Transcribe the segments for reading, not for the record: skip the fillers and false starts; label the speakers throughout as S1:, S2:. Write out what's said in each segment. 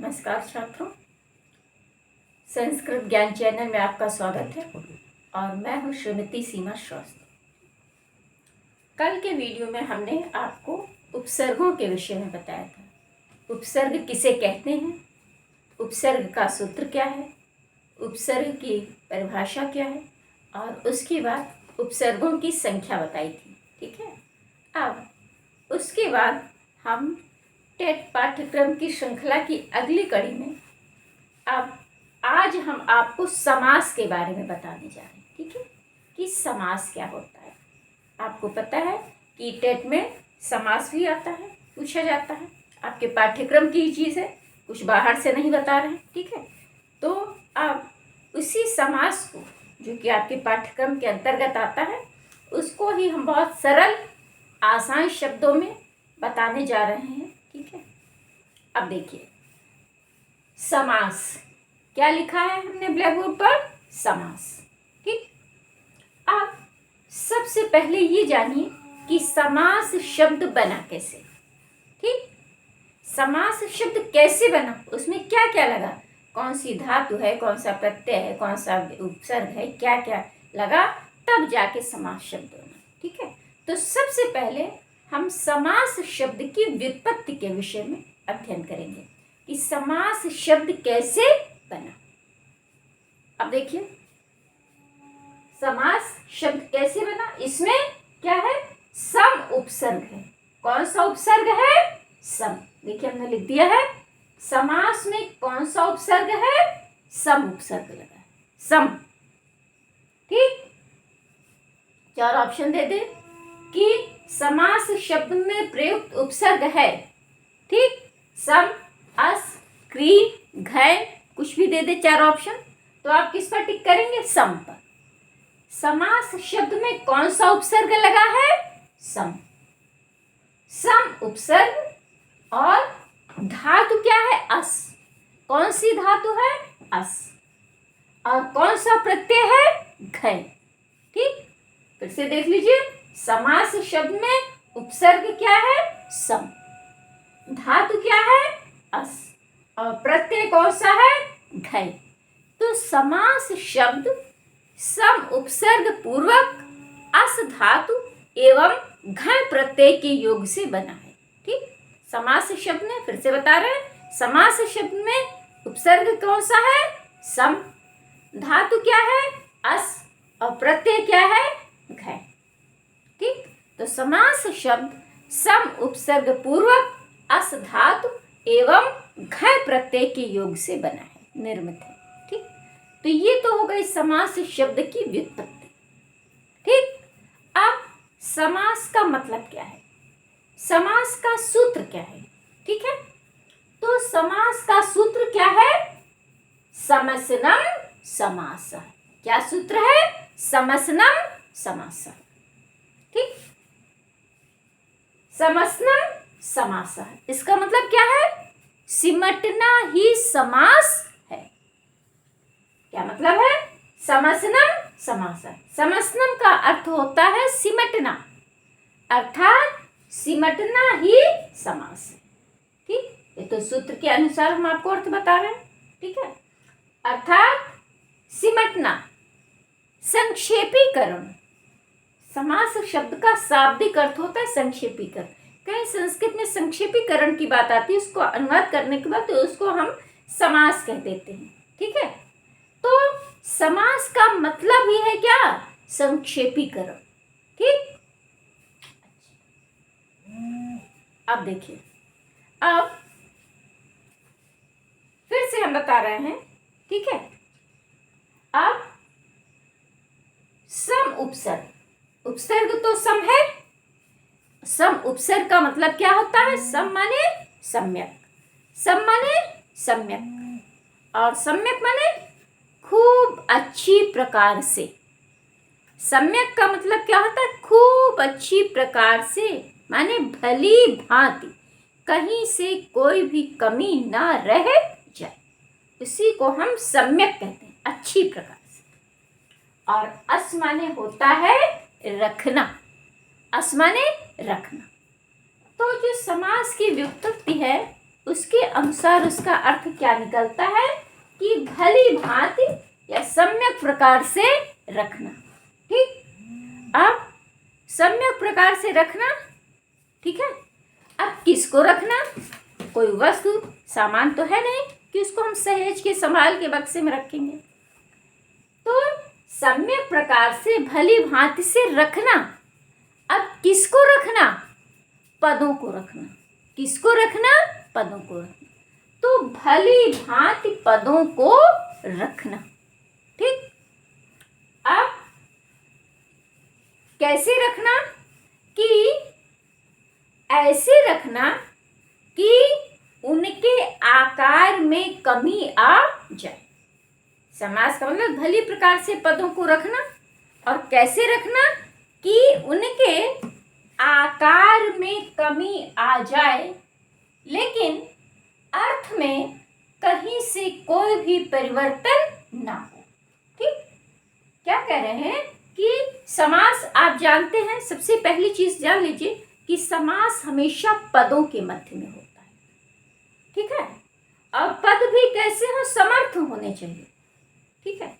S1: नमस्कार छात्रों, संस्कृत ज्ञान चैनल में आपका स्वागत है और मैं हूँ श्रीमती सीमा श्रीवास्तव। कल के वीडियो में हमने आपको उपसर्गों के विषय में बताया था। उपसर्ग किसे कहते हैं, उपसर्ग का सूत्र क्या है, उपसर्ग की परिभाषा क्या है और उसके बाद उपसर्गों की संख्या बताई थी। ठीक है, अब उसके बाद हम टेट पाठ्यक्रम की श्रृंखला की अगली कड़ी में अब आज हम आपको समास के बारे में बताने जा रहे हैं। ठीक है, कि समास क्या होता है। आपको पता है कि टेट में समास भी आता है, पूछा जाता है। आपके पाठ्यक्रम की चीज़ है, कुछ बाहर से नहीं बता रहे हैं। ठीक है, तो अब उसी समास को जो कि आपके पाठ्यक्रम के अंतर्गत आता है उसको ही हम बहुत सरल आसान शब्दों में बताने जा रहे हैं। ठीक है, अब देखिए समास क्या लिखा है हमने ब्लैक बोर्ड पर, समास। ठीक, अब सबसे पहले ये जानिए कि समास शब्द बना कैसे। ठीक, समास शब्द कैसे बना, उसमें क्या क्या लगा, कौन सी धातु है, कौन सा प्रत्यय है, कौन सा उपसर्ग है, क्या क्या लगा, तब जाके समास शब्द बना। ठीक है, तो सबसे पहले हम समास शब्द की व्युत्पत्ति के विषय में अध्ययन करेंगे कि समास शब्द कैसे बना। अब देखिए समास शब्द कैसे बना, इसमें क्या है, सम उपसर्ग है। कौन सा उपसर्ग है, सम। देखिए हमने लिख दिया है, समास में कौन सा उपसर्ग है, सम उपसर्ग लगा है, सम। ठीक, चार ऑप्शन दे दे कि समास शब्द में प्रयुक्त उपसर्ग है। ठीक, सम, अस, क्री, घय, कुछ भी दे दे चार ऑप्शन, तो आप किस पर टिक करेंगे, सम पर। समास शब्द में कौन सा उपसर्ग लगा है, सम। सम उपसर्ग और धातु क्या है, अस। कौन सी धातु है, अस। और कौन सा प्रत्यय है, घय। ठीक, फिर से देख लीजिए, समास शब्द में उपसर्ग क्या है, सम, धातु क्या है, अस, और प्रत्यय कौन सा है, घय। तो समास शब्द सम उपसर्ग पूर्वक अस धातु एवं घय प्रत्यय के योग से बना है। ठीक, समास शब्द में फिर से बता रहे हैं, समास शब्द में उपसर्ग कौन सा है, सम, धातु क्या है, अस, और प्रत्यय क्या है, घय। ठीक, तो समास शब्द सम उपसर्ग पूर्वक अस धातु एवं घय प्रत्यय के योग से बना है, निर्मित है। ठीक, तो ये तो हो गई समास शब्द की व्युत्पत्ति। ठीक, अब समास का मतलब क्या है, समास का सूत्र क्या है। ठीक है, तो समास का सूत्र क्या है, समसनम समासः। क्या सूत्र है, समसनम समासः। ठीक, समसनम समासः, इसका मतलब क्या है, सिमटना ही समास है। क्या मतलब है, समसनम समासः। समसनम का अर्थ होता है सिमटना, अर्थात सिमटना ही समास है। ठीक, ये तो सूत्र के अनुसार हम आपको अर्थ बता रहे हैं। ठीक है, अर्थात सिमटना, संक्षेपीकरण। समास शब्द का शाब्दिक अर्थ होता है संक्षेपीकरण। कहीं संस्कृत में संक्षेपीकरण की बात आती है, उसको अनुवाद करने के बाद तो उसको हम समास कह देते हैं। ठीक है, तो समास का मतलब ही है क्या, संक्षेपीकरण। ठीक, अब देखिए, अब फिर से हम बता रहे हैं। ठीक है, अब सम उपसर्ग, उपसर्ग तो सम है, सम उपसर्ग का मतलब क्या होता है, सम माने सम्यक, सम माने सम्यक, और सम्यक माने खूब अच्छी प्रकार से। सम्यक का मतलब क्या होता है, खूब अच्छी प्रकार से, माने भली भांति, कहीं से कोई भी कमी ना रह जाए, उसी को हम सम्यक कहते हैं, अच्छी प्रकार से। और अस माने होता है रखना, अस माने रखना। तो जो समास की व्युत्पत्ति है उसके अनुसार उसका अर्थ क्या निकलता है कि भली भांति या सम्यक प्रकार से रखना। ठीक, अब सम्यक प्रकार से रखना, ठीक है। अब किसको रखना? कोई वस्तु सामान तो है नहीं कि उसको हम सहेज के संभाल के बक्से में रखेंगे। तो सम्यक प्रकार से भली भांति से रखना। अब किसको रखना? पदों को रखना। किसको रखना? पदों को रखना। तो भली भांति पदों को रखना। ठीक, अब कैसे रखना? कि ऐसे रखना कि उनके आकार में कमी आ जाए। समास का मतलब भली प्रकार से पदों को रखना। और कैसे रखना? कि उनके आकार में कमी आ जाए लेकिन अर्थ में कहीं से कोई भी परिवर्तन ना हो। ठीक, क्या कह रहे हैं कि समास आप जानते हैं, सबसे पहली चीज जान लीजिए कि समास हमेशा पदों के मध्य में होता है। ठीक है, और पद भी कैसे हो? समर्थ होने चाहिए। ठीक है,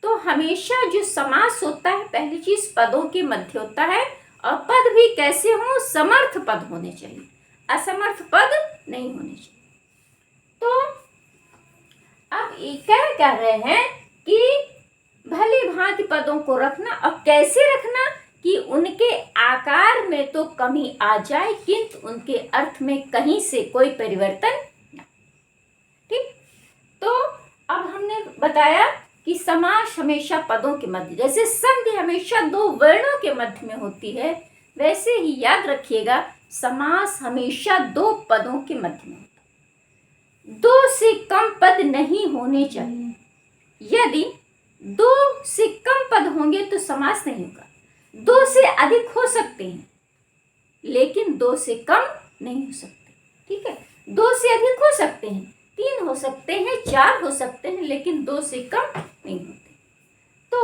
S1: तो हमेशा जो समास होता है पहली चीज पदों के मध्य होता है, और पद भी कैसे हो? समर्थ पद होने चाहिए, असमर्थ पद नहीं होने चाहिए। तो अब ये क्या कह रहे हैं कि भली भांति पदों को रखना। और कैसे रखना? कि उनके आकार में तो कमी आ जाए किंतु उनके अर्थ में कहीं से कोई परिवर्तन ना। ठीक, तो अब हमने बताया कि समास हमेशा पदों के मध्य, जैसे संधि हमेशा दो वर्णों के मध्य में होती है, वैसे ही याद रखिएगा समास हमेशा दो पदों के मध्य में होता है। दो से कम पद नहीं होने चाहिए। यदि दो से कम पद होंगे तो समास नहीं होगा। दो से अधिक हो सकते हैं लेकिन दो से कम नहीं हो सकते। ठीक है, दो से अधिक हो सकते हैं, 3 हो सकते हैं, 4 हो सकते हैं, लेकिन 2 से कम नहीं होते। तो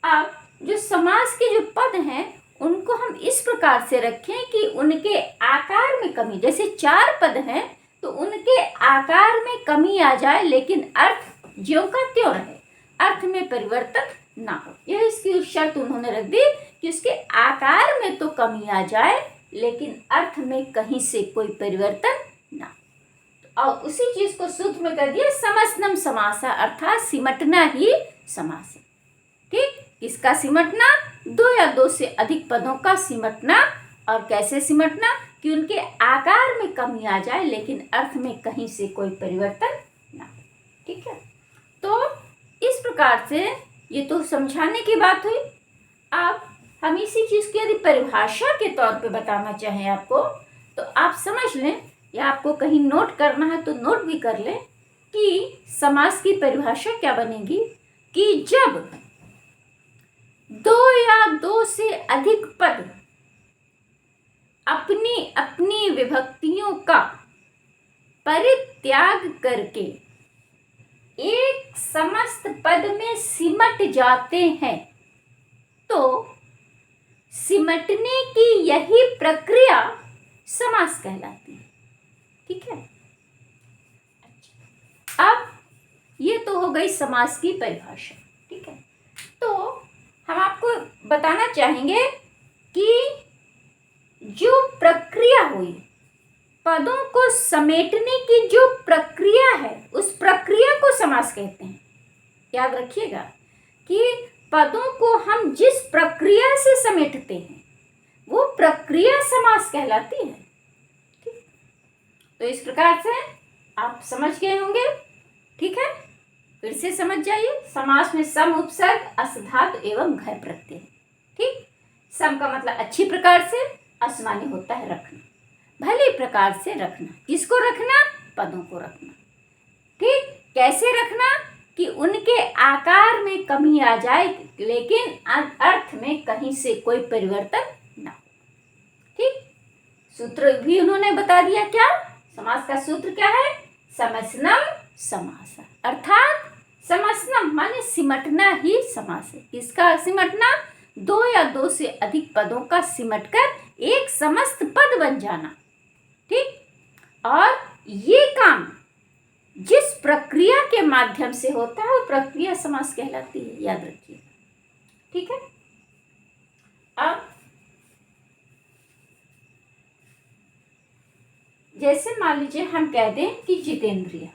S1: अब जो समास के जो पद हैं उनको हम इस प्रकार से रखें कि उनके आकार में कमी, जैसे 4 पद हैं तो उनके आकार में कमी आ जाए लेकिन अर्थ ज्यों का त्यों रहे, अर्थ में परिवर्तन ना हो। यह इसकी शर्त उन्होंने रख दी कि उसके आकार में तो कमी आ जाए लेकिन अर्थ में कहीं से कोई परिवर्तन ना हो। और उसी चीज को सूत्र में कर दिया समसनम समासा, अर्थात सिमटना ही समास है। ठीक, किसका सिमटना? 2 या 2 से अधिक पदों का सिमटना। और कैसे सिमटना? कि उनके आकार में कमी आ जाए लेकिन अर्थ में कहीं से कोई परिवर्तन ना हो। ठीक है, तो इस प्रकार से ये तो समझाने की बात हुई। अब हम इसी चीज की यदि परिभाषा के तौर पे बताना चाहें आपको तो आप समझ लें, या आपको कहीं नोट करना है तो नोट भी कर लें कि समास की परिभाषा क्या बनेगी कि जब 2 या 2 से अधिक पद अपनी अपनी विभक्तियों का परित्याग करके एक समस्त पद में सिमट जाते हैं तो सिमटने की यही प्रक्रिया समास कहलाती है। ठीक है, अब ये तो हो गई समास की परिभाषा। ठीक है, तो हम आपको बताना चाहेंगे कि जो प्रक्रिया हुई, पदों को समेटने की जो प्रक्रिया है उस प्रक्रिया को समास कहते हैं। याद रखिएगा कि पदों को हम जिस प्रक्रिया से समेटते हैं वो प्रक्रिया समास कहलाती है। ठीक, तो इस प्रकार से आप समझ गए होंगे। ठीक है, फिर से समझ जाइए। समास में सम उपसर्ग, असधातु एवं घर प्रत्यय। ठीक, सम का मतलब अच्छी प्रकार से, अस माने होता है रखना, भले प्रकार से रखना। किसको रखना? पदों को रखना। ठीक, कैसे रखना? कि उनके आकार में कमी आ जाए लेकिन अर्थ में कहीं से कोई परिवर्तन ना हो। ठीक, सूत्र भी उन्होंने बता दिया। क्या समास का सूत्र क्या है? समसनम समास, अर्थात समसनम माने सिमटना ही समास है। किसका सिमटना? 2 या 2 से अधिक पदों का सिमटकर एक समस्त पद बन जाना। ठीक, और ये काम जिस प्रक्रिया के माध्यम से होता है वो प्रक्रिया समास कहलाती है, याद रखिए। ठीक है। अब जैसे मान लीजिए हम कह दें कि जितेंद्रिय,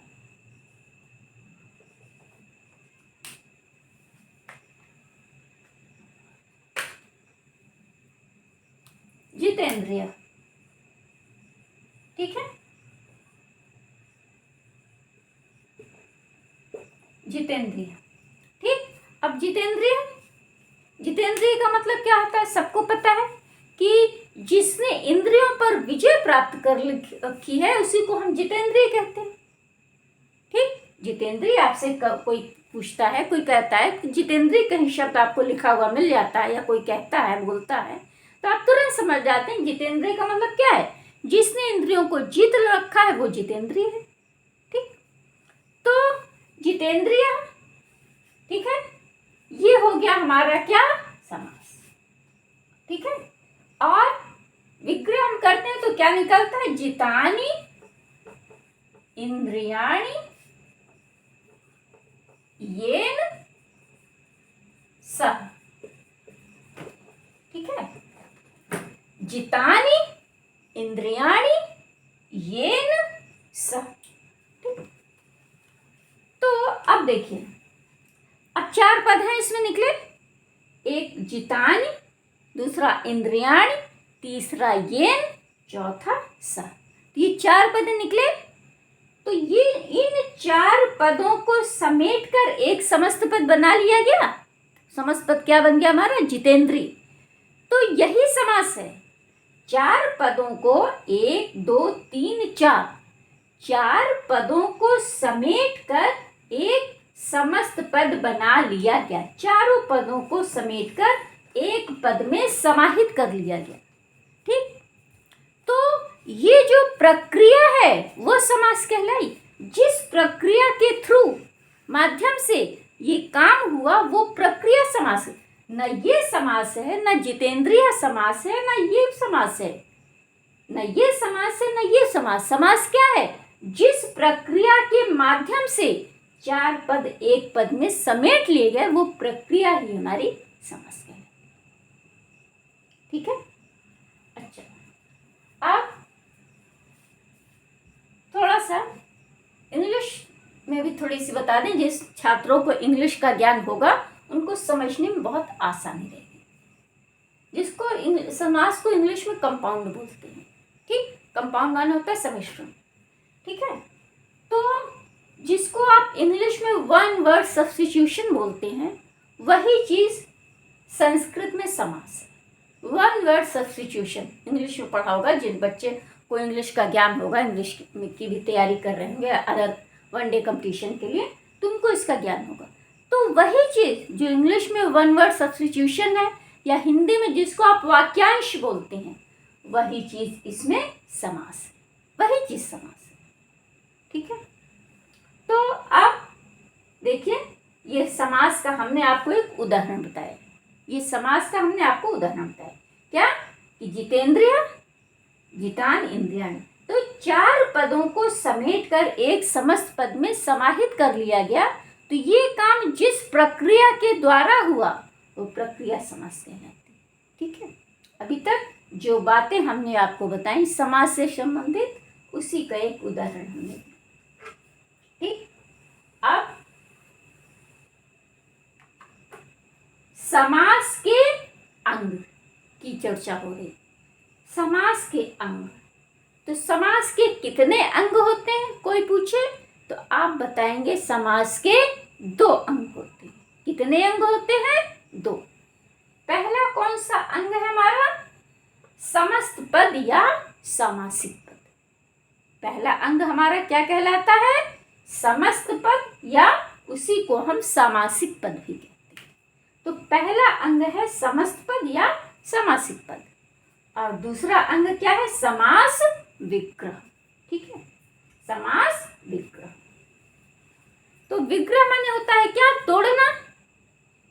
S1: जितेंद्रिय, ठीक है, जितेंद्रिय। ठीक। अब जितेंद्रिय, जितेंद्रिय का मतलब क्या होता है, सबको पता है कि जिसने इंद्रियों पर विजय प्राप्त कर रखी है उसी को हम जितेंद्रिय कहते हैं। ठीक। जितेंद्रिय, आपसे कोई पूछता है, कोई कहता है कि जितेंद्रिय कहीं शब्द आपको लिखा हुआ मिल जाता है या कोई कहता है, बोलता है, तो आप तुरंत समझ जाते हैं जितेंद्रिय का मतलब क्या है। जिसने इंद्रियों को जीत रखा है वो जितेंद्रिय है। ठीक। तो जितेंद्रिय, ठीक है, ये हो गया हमारा क्या, समास। ठीक है। और विग्रह हम करते हैं तो क्या निकलता है, जितानि इंद्रियाणि येन सह। ठीक है। जितानि इंद्रियाणि येन सह। तो अब देखिए, अब 4 पद हैं इसमें निकले, एक जितानि, दूसरा इंद्रियाणि, तीसरा येन, चौथा सह। ये 4 पद निकले। तो ये इन 4 पदों को समेटकर एक समस्त पद बना लिया गया। समस्त पद क्या बन गया हमारा, जितेंद्रिय। तो यही समास है। 4 पदों को 1 2 3 4 4 पदों को समेटकर एक समस्त पद बना लिया गया। चारों पदों को समेटकर एक पद में समाहित कर लिया गया। ठीक। तो ये जो प्रक्रिया है वो समास कहलाई। जिस प्रक्रिया के थ्रू, माध्यम से ये काम हुआ वो प्रक्रिया समास है। न ये समास है, न जितेंद्रिय समास है, न ये समास है, न ये समास है, न ये समास। समास क्या है, जिस प्रक्रिया के माध्यम से 4 पद एक पद में समेट लिए गए वो प्रक्रिया ही हमारी समास है। ठीक है। अच्छा, अब थोड़ा सा इंग्लिश में भी थोड़ी सी बता दें। जिस छात्रों को इंग्लिश का ज्ञान होगा उनको समझने में बहुत आसानी रहेगी। जिसको समास को इंग्लिश में कंपाउंड बोलते हैं। ठीक। कंपाउंड माने होता है सम्मिश्रण। ठीक है। तो जिसको आप इंग्लिश में वन वर्ड सब्स्टिट्यूशन बोलते हैं वही चीज संस्कृत में समास है। वन वर्ड सब्स्टिट्यूशन इंग्लिश में पढ़ा होगा। जिन बच्चे को इंग्लिश का ज्ञान होगा, इंग्लिश की भी तैयारी कर रहे होंगे अदर वनडे कंपटीशन के लिए, तुमको इसका ज्ञान होगा। तो वही चीज जो इंग्लिश में वन वर्ड सब्स्टिट्यूशन है या हिंदी में जिसको आप वाक्यांश बोलते हैं, वही चीज इसमें समास है। वही चीज समास है। ठीक है। तो अब देखिए, ये समास का हमने आपको एक उदाहरण बताया। ये समास का हमने आपको उदाहरण बताया क्या, कि जितेंद्रिय, जितान, इंद्रियाणि। तो 4 पदों को समेटकर एक समस्त पद में समाहित कर लिया गया। तो ये काम जिस प्रक्रिया के द्वारा हुआ वो प्रक्रिया समास कहलाती। ठीक है। अभी तक जो बातें हमने आपको बताई समास से संबंधित, उसी का एक उदाहरण हमने दिया। ठीक। अब समास के अंग की चर्चा हो रही। समास के अंग, तो समास के कितने अंग होते हैं कोई पूछे तो आप बताएंगे समास के 2 अंग होते हैं। कितने अंग होते हैं, 2। पहला कौन सा अंग है हमारा, समस्त पद या समासिक पद। पहला अंग हमारा क्या कहलाता है, समस्त पद, या उसी को हम समासिक पद भी कहते हैं। तो पहला अंग है समस्त पद या समासिक पद, और दूसरा अंग क्या है, समास विग्रह। ठीक है। समास विग्रह। तो विग्रह माने होता है क्या, तोड़ना।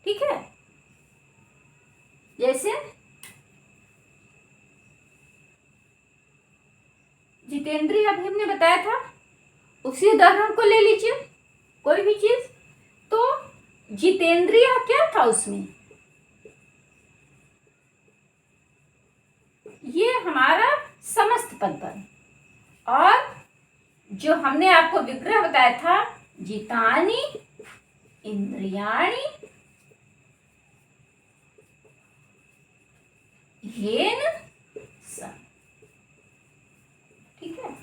S1: ठीक है। जैसे जितेंद्रिय अभी हमने बताया था उसी उदाहरण को ले लीजिए, कोई भी चीज। तो जितेंद्रिय क्या था उसमें, ये हमारा समस्त पद बन। और जो हमने आपको विग्रह बताया था, जितानि इंद्रियाणि येन सम, ठीक है।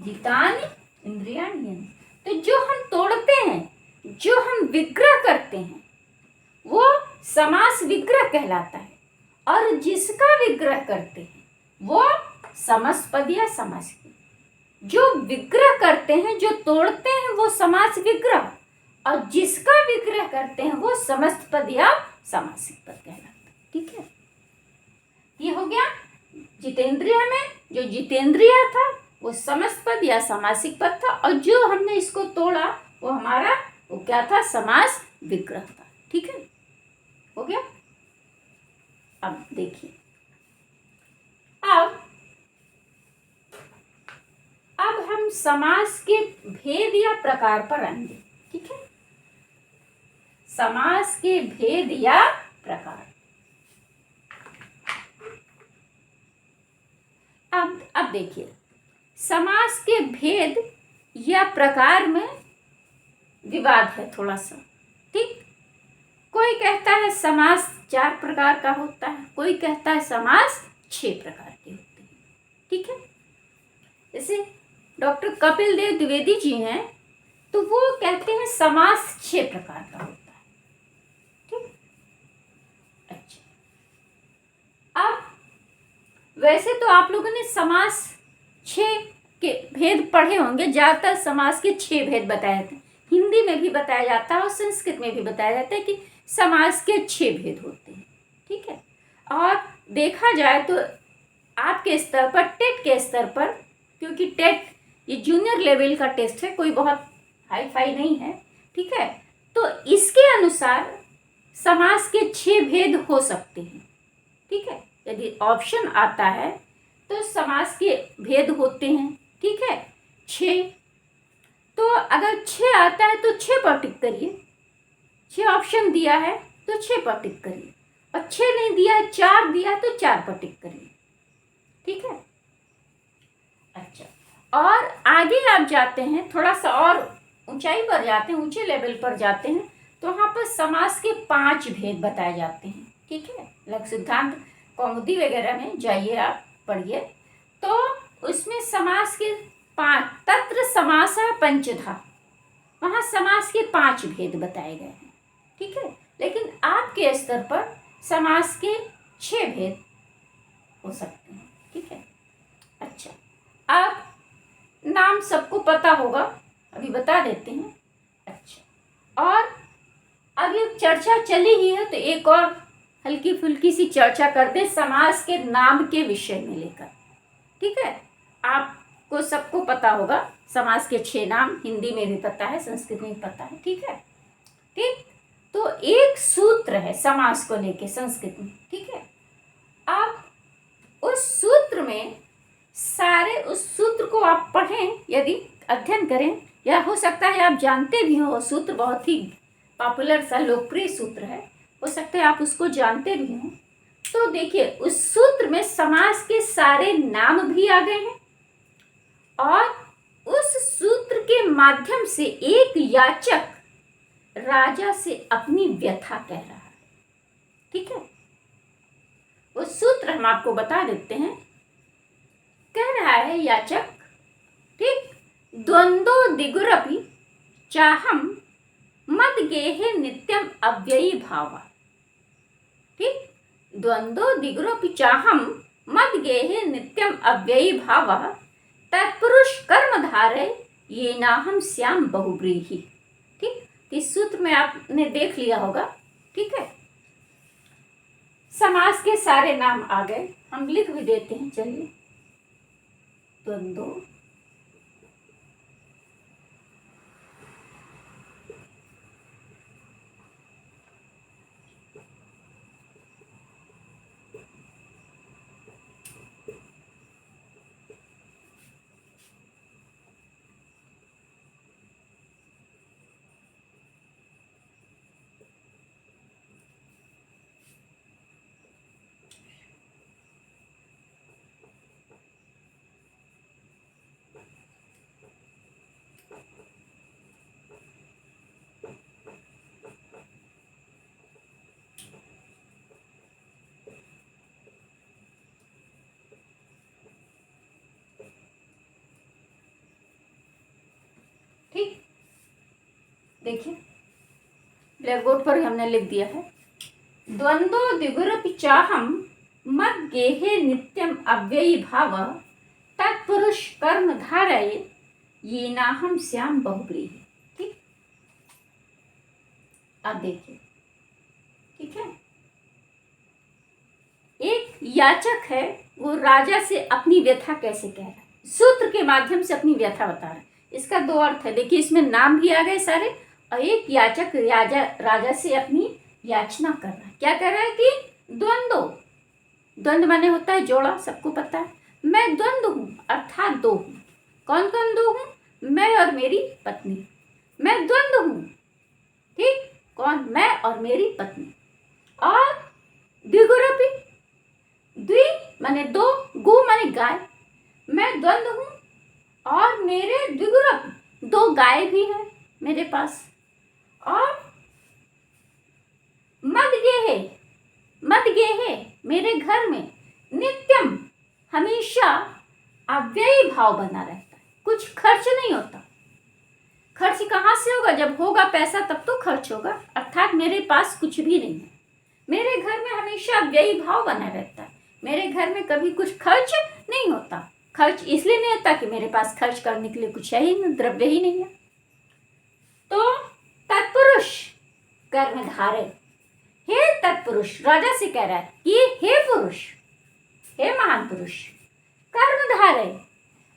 S1: जितानि इंद्रियाणि येन, तो जो हम तोड़ते हैं, जो हम विग्रह करते हैं, वो समास विग्रह कहलाता है। और जिसका विग्रह करते हैं वो समस्त पद या समासिक पद। जो विग्रह करते हैं, जो तोड़ते हैं, वो समास विग्रह, और जिसका विग्रह करते हैं वो समस्त पद या समासिक पद कहलाता है, ठीक है। ये हो गया जितेंद्रिय में, जो जितेंद्रिय था वो समस्त पद या समासिक पद था, और जो हमने इसको तोड़ा वो हमारा वो क्या था, समास विग्रह था, ठीक है। हो गया। अब देखिए, अब हम समास के भेद या प्रकार पर आएंगे, ठीक है। समास के भेद या प्रकार। अब देखिए, समास के भेद या प्रकार में विवाद है थोड़ा सा, ठीक। कोई कहता है समास 4 प्रकार का होता है, कोई कहता है समास 6 प्रकार के होते हैं, ठीक है। जैसे डॉक्टर कपिल देव द्विवेदी जी हैं, तो वो कहते हैं समास 6 प्रकार का होता है, ठीक। अच्छा, अब वैसे तो आप लोगों ने समास 6 के भेद पढ़े होंगे। ज्यादातर समास के 6 भेद बताए थे, हिंदी में भी बताया जाता है और संस्कृत में भी बताया जाता है कि समास के 6 भेद होते हैं, ठीक है। और देखा जाए तो आपके स्तर पर, टेट के स्तर पर, क्योंकि टेट ये जूनियर लेवल का टेस्ट है, कोई बहुत हाई फाई नहीं है, ठीक है। तो इसके अनुसार समास के 6 भेद हो सकते हैं, ठीक है। यदि ऑप्शन आता है तो समास के भेद होते हैं, ठीक है, 6। तो अगर 6 आता है तो 6 पर टिक करिए, 6 ऑप्शन दिया है तो 6 पर टिक करिए, और 6 नहीं दिया है, 4 दिया है तो 4 पर टिक करिए, ठीक है। अच्छा, और आगे आप जाते हैं, थोड़ा सा और ऊंचाई पर जाते हैं, ऊंचे लेवल पर जाते हैं, तो वहाँ पर समास के 5 भेद बताए जाते हैं, ठीक है। लघु सिद्धांत कौमुदी वगैरह में जाइए, आप पढ़िए, तो उसमें समास के 5, तत्र समास पंचधा, वहाँ समास के 5 भेद बताए गए हैं, ठीक है। लेकिन आपके स्तर पर समास के 6 भेद हो सकते हैं, ठीक है। अच्छा, अब नाम सबको पता होगा, अभी बता देते हैं। अच्छा, और अब ये चर्चा चली ही है तो एक और हल्की फुल्की सी चर्चा करते समास के नाम के विषय में लेकर, ठीक है। आपको सबको पता होगा समास के 6 नाम, हिंदी में भी पता है, संस्कृत में भी पता है, ठीक है, ठीक। तो एक सूत्र है समास को लेके संस्कृत में, ठीक है। आप उस सूत्र में सारे, उस सूत्र को आप पढ़ें, यदि अध्ययन करें, या हो सकता है आप जानते भी हो, सूत्र बहुत ही पॉपुलर सा लोकप्रिय सूत्र है, हो सकता है आप उसको जानते भी हो। तो देखिए, उस सूत्र में समास के सारे नाम भी आ गए हैं, और उस सूत्र के माध्यम से एक याचक राजा से अपनी व्यथा कह रहा है, ठीक है। वो सूत्र हम आपको बता देते हैं। कह रहा है याचक, ठीक, द्वंद्व दिगुरपि चाहम मद गेहे नित्यम अव्ययी भावा, ठीक। द्वंद्व दिगुरपि चाहम मद गेहे नित्यम अव्ययी भावा तत्पुरुष कर्म धारे ये नाहम श्याम बहुब्रीहि, ठीक। इस सूत्र में आपने देख लिया होगा, ठीक है। समास के सारे नाम आ गए, हम लिख भी देते हैं, चलिए। द्वंद्व, देखिए ब्लैक बोर्ड पर हमने लिख दिया है, द्वंद्व द्विगुरपि चाहम मद गेहे नित्यम अव्ययी भाव तत्पुरुष कर्म धारये ये नाहम श्याम बहुब्रीहि। ठीक, अब देखिए, ठीक है, एक याचक है, वो राजा से अपनी व्यथा कैसे कह रहा है, सूत्र के माध्यम से अपनी व्यथा बता रहा है। इसका दो अर्थ है, देखिए इसमें नाम भी आ गए सारे, और एक याचक राजा से अपनी याचना कर रहा है। क्या कर रहा है कि द्वंद्व माने होता है जोड़ा, सबको पता है। मैं द्वंद्व हूँ अर्थात दो हूँ। कौन कौन दो हूँ? मैं और मेरी पत्नी। मैं द्वंद्व हूँ, ठीक, कौन? मैं और मेरी पत्नी। और द्विगुरपि, द्वि माने दो, गु माने गाय। मैं द्वंद्व हूँ और मेरे द्विगुरप, दो गाय भी है मेरे पास। और मद गेहे मेरे घर में नित्यम हमेशा अव्ययी भाव बना रहता है, कुछ खर्च नहीं होता। खर्च कहाँ से होगा? जब होगा पैसा तब तो खर्च होगा, अर्थात मेरे पास कुछ भी नहीं है। मेरे घर में हमेशा अव्ययी भाव बना रहता है, मेरे घर में कभी कुछ खर्च नहीं होता। खर्च इसलिए नहीं होता कि मेरे पास खर्च करने के लिए कुछ है ही नहीं, द्रव्य ही नहीं है। तो तत्पुरुष कर्म धारे, हे तत्पुरुष, राजा से कह रहा है कि हे पुरुष, हे महान पुरुष, कर्म धारे,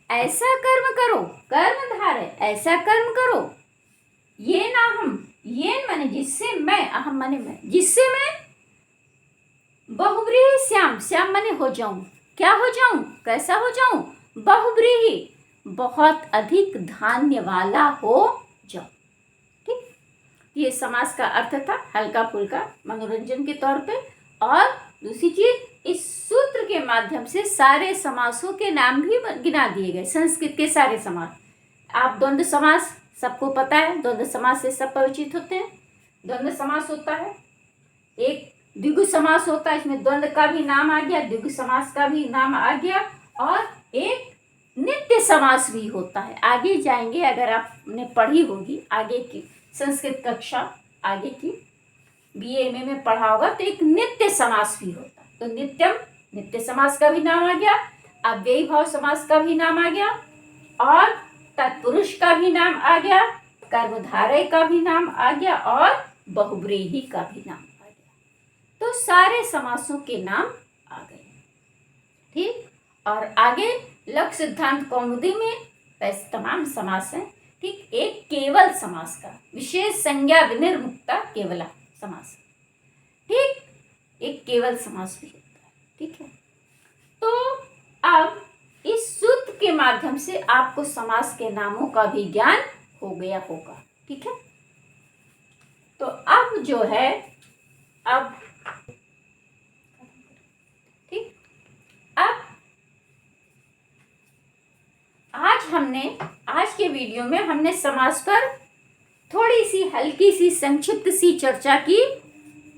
S1: ऐसा कर्म करो, कर्म धारे, ऐसा कर्म करो, ये ना हम, ये माने जिससे मैं, अहम माने मैं, जिससे मैं बहुव्रीहि श्याम, श्याम माने हो जाऊं, क्या हो जाऊं, कैसा हो जाऊं? बहुव्रीहि, बहुत अधिक धान्य वाला हो जाऊं। ठीक, ये समास का अर्थ था, हल्का फुल्का मनोरंजन के तौर पे। और दूसरी चीज, इस सूत्र के माध्यम से सारे समासों के नाम भी गिना दिए गए, संस्कृत के सारे समास। आप द्वंद्व समास सबको पता है, द्वंद्व समास से सब परिचित होते हैं। द्वंद्व समास होता है, एक द्विगु समास होता है, इसमें द्वंद्व का भी नाम आ गया, द्विगु समास का भी नाम आ गया, और एक नित्य समास भी होता है। आगे जाएंगे, अगर आपने पढ़ी होगी आगे की संस्कृत कक्षा, आगे की BA MA में पढ़ा होगा, तो एक नित्य समास भी होता है। तो नित्यम, नित्य समास का भी नाम आ गया, अव्ययी भाव समास का भी नाम आ गया, और तत्पुरुष का भी नाम आ गया, कर्मधारय का भी नाम आ गया, और बहुव्रीहि का भी नाम आ गया। तो सारे समासों के नाम आ गए। ठीक, और आगे लघु सिद्धांत कौमुदी में वैसे तमाम समास हैं। ठीक, एक केवल समास का, विशेष संज्ञा विनिर्मुक्ता केवला समास। ठीक, एक केवल समास भी होता है। ठीक है, तो अब इस सूत्र के माध्यम से आपको समास के नामों का भी ज्ञान हो गया होगा। ठीक है, तो अब जो है, अब ठीक, अब आज के वीडियो में हमने समास पर थोड़ी सी हल्की सी संक्षिप्त सी चर्चा की।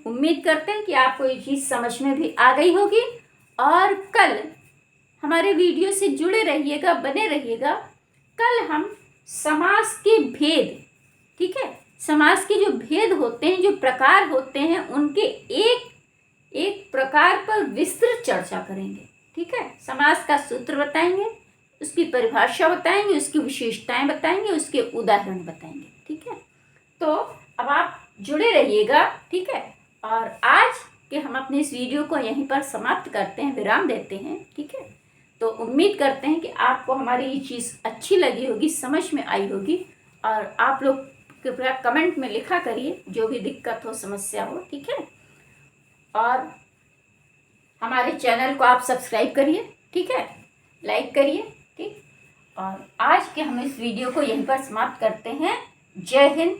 S1: उम्मीद करते हैं कि आपको ये चीज़ समझ में भी आ गई होगी, और कल हमारे वीडियो से जुड़े रहिएगा, बने रहिएगा। कल हम समास के भेद, ठीक है, समास के जो भेद होते हैं, जो प्रकार होते हैं, उनके एक एक प्रकार पर विस्तृत चर्चा करेंगे। ठीक है, समास का सूत्र बताएंगे, उसकी परिभाषा बताएंगे, उसकी विशेषताएं बताएंगे, उसके उदाहरण बताएंगे। ठीक है, तो अब आप जुड़े रहिएगा। ठीक है, और आज के हम अपने इस वीडियो को यहीं पर समाप्त करते हैं, विराम देते हैं। ठीक है, तो उम्मीद करते हैं कि आपको हमारी ये चीज़ अच्छी लगी होगी, समझ में आई होगी, और आप लोग कृपया कमेंट में लिखा करिए जो भी दिक्कत हो, समस्या हो। ठीक है, और हमारे चैनल को आप सब्सक्राइब करिए। ठीक है, लाइक करिए। ठीक, और आज के हम इस वीडियो को यहीं पर समाप्त करते हैं। जय हिंद,